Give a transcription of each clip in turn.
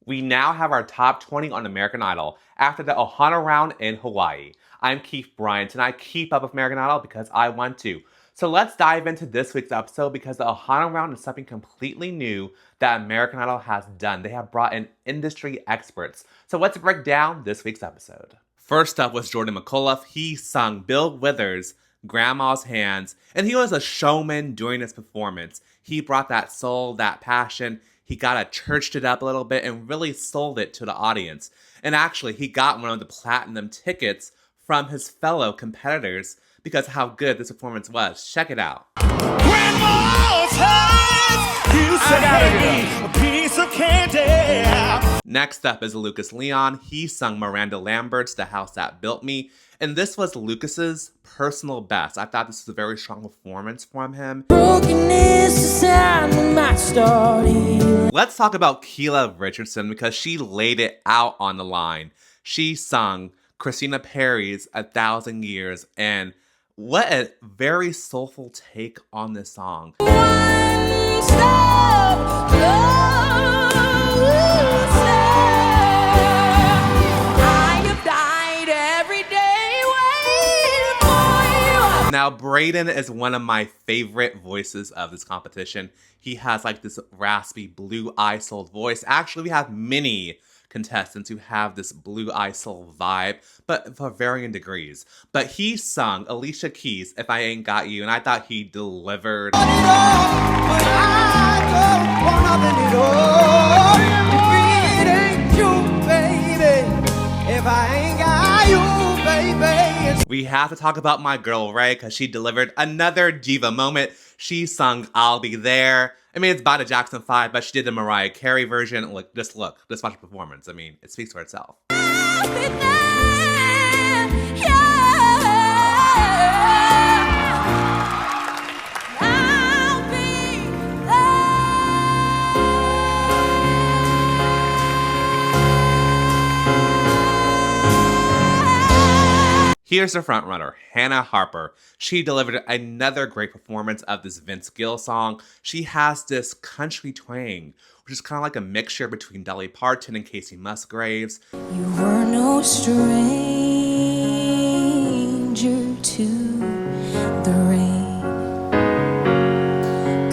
We now have our top 20 on American Idol after the Ohana round in Hawaii. I'm Keith Bryant and I keep up with American Idol because I want to. So let's dive into this week's episode because the Ohana round is something completely new that American Idol has done. They have brought in industry experts. So let's break down this week's episode. First up was Jordan McAuliffe. He sung Bill Withers' Grandma's Hands, and he was a showman during his performance. He brought that soul, that passion. He churched it up a little bit and really sold it to the audience. And actually, he got one of the platinum tickets from his fellow competitors because of how good this performance was. Check it out. Grandma's hands, you said a piece of candy. Next up is Lucas Leon. He sung Miranda Lambert's The House That Built Me, and this was Lucas's personal best. I thought this was a very strong performance from him. Let's talk about Keela Richardson because she laid it out on the line. She sung Christina Perri's 1,000 Years, and what a very soulful take on this song. Now, Braden is one of my favorite voices of this competition. He has like this raspy, blue-eye soul voice. Actually, we have many contestants who have this blue-eye soul vibe, but for varying degrees. But he sung Alicia Keys' If I Ain't Got You, and I thought he delivered. We have to talk about my girl Ray because she delivered another diva moment. She sung I'll Be There. I mean, it's by the Jackson 5, but she did the Mariah Carey version. Just watch the performance. I mean, it speaks for itself. I'll be there, yeah. I'll be there. Here's the frontrunner, Hannah Harper. She delivered another great performance of this Vince Gill song. She has this country twang, which is kind of like a mixture between Dolly Parton and Casey Musgraves. You were no stranger to the rain.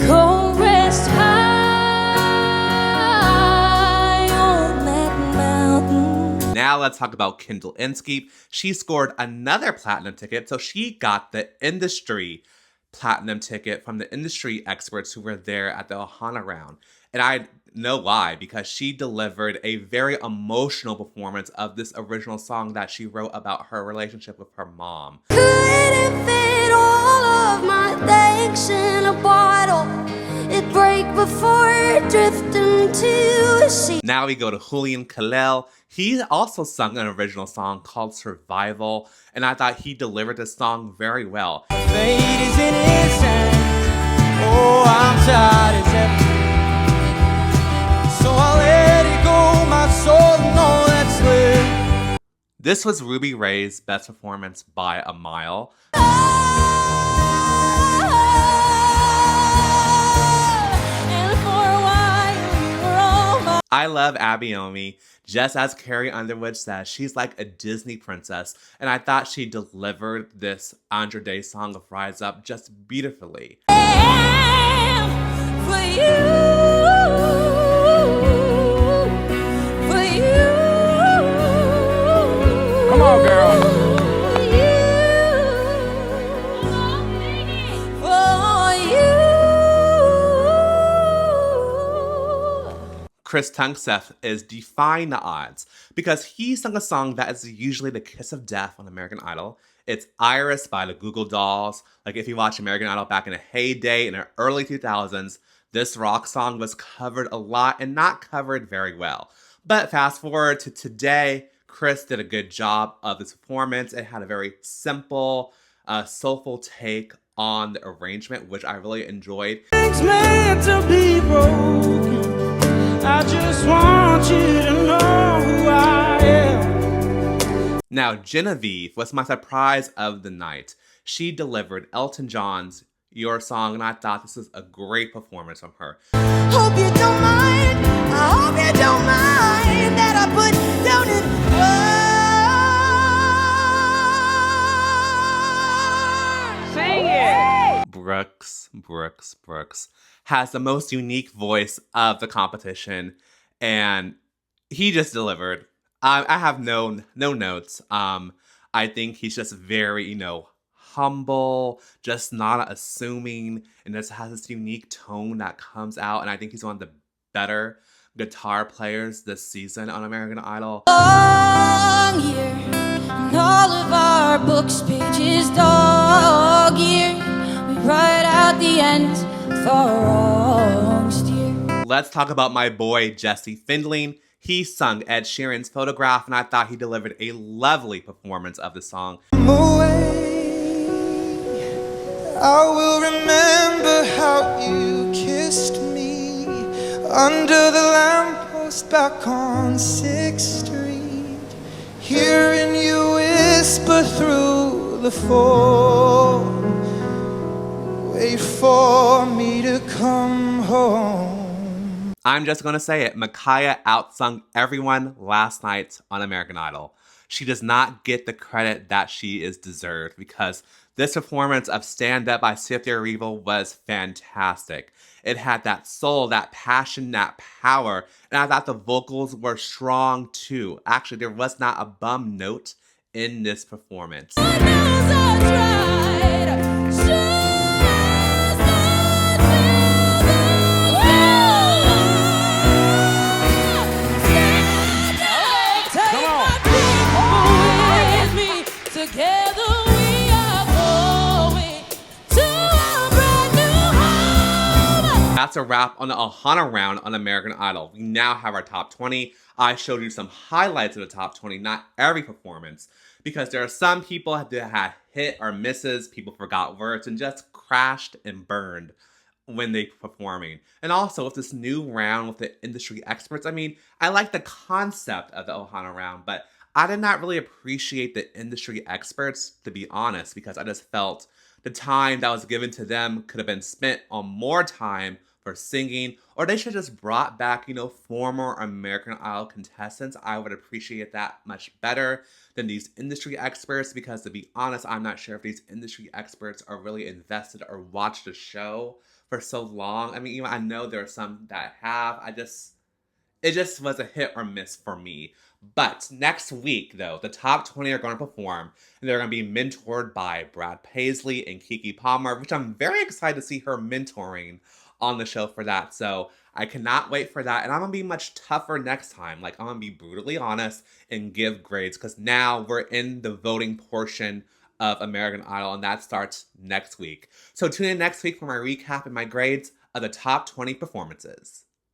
Go rest high on that mountain. Now let's talk about Kendall Inskeep. She scored another platinum ticket, so she got the industry platinum ticket from the industry experts who were there at the Ohana round. And I know why, because she delivered a very emotional performance of this original song that she wrote about her relationship with her mom. Couldn't fit all of my thanks in a bottle. It break before it drifting to a sea. Now we go to Julian Kalel. He also sung an original song called Survival, and I thought he delivered this song very well. Fate is in his hands. Oh, I'm tired as ever. So I'll let it go, my soul, no, that's lit. This was Ruby Ray's best performance by a mile. I love Abby Omi. Just as Carrie Underwood says, she's like a Disney princess, and I thought she delivered this Andra Day song of Rise Up just beautifully. For you. Come on, girl. Chris Tunkseth is defying the odds because he sung a song that is usually the kiss of death on American Idol. It's Iris by the Google Dolls. Like if you watch American Idol back in the heyday in the early 2000s, this rock song was covered a lot and not covered very well. But fast forward to today, Chris did a good job of this performance. It had a very simple, soulful take on the arrangement, which I really enjoyed. It's meant to be broken. I just want you to know who I am. Now, Genevieve was my surprise of the night. She delivered Elton John's Your Song, and I thought this was a great performance from her. Hope you don't mind. I hope you don't mind. Brooks has the most unique voice of the competition, and he just delivered. I have no notes. I think he's just very, humble, just not assuming, and just has this unique tone that comes out. And I think he's one of the better guitar players this season on American Idol. Long year, and all of our books pages dog ear. We write out the ends of our wrong steer. Let's talk about my boy Jesse Findling. He sung Ed Sheeran's Photograph, and I thought he delivered a lovely performance of the song. I will remember how you kissed me under the lamppost back on 6th Street, hearing you whisper through the phone, wait for me to come home. I'm just gonna say it, Micaiah outsung everyone last night on American Idol. She does not get the credit that she is deserved because this performance of Stand Up by Cynthia Erivo was fantastic. It had that soul, that passion, that power, and I thought the vocals were strong too. Actually, there was not a bum note in this performance. That's a wrap on the Ohana round on American Idol. We now have our top 20. I showed you some highlights of the top 20, not every performance, because there are some people that had hit or misses, people forgot words, and just crashed and burned when they performing. And also with this new round with the industry experts, I like the concept of the Ohana round, but I did not really appreciate the industry experts, to be honest, because I just felt the time that was given to them could have been spent on more time for singing, or they should have just brought back, former American Idol contestants. I would appreciate that much better than these industry experts, because to be honest, I'm not sure if these industry experts are really invested or watched the show for so long. Even I know there are some that have. It just was a hit or miss for me. But next week, though, the top 20 are going to perform, and they're going to be mentored by Brad Paisley and Keke Palmer, which I'm very excited to see her mentoring on the show for that. So I cannot wait for that. And I'm going to be much tougher next time. I'm going to be brutally honest and give grades, because now we're in the voting portion of American Idol, and that starts next week. So tune in next week for my recap and my grades of the top 20 performances.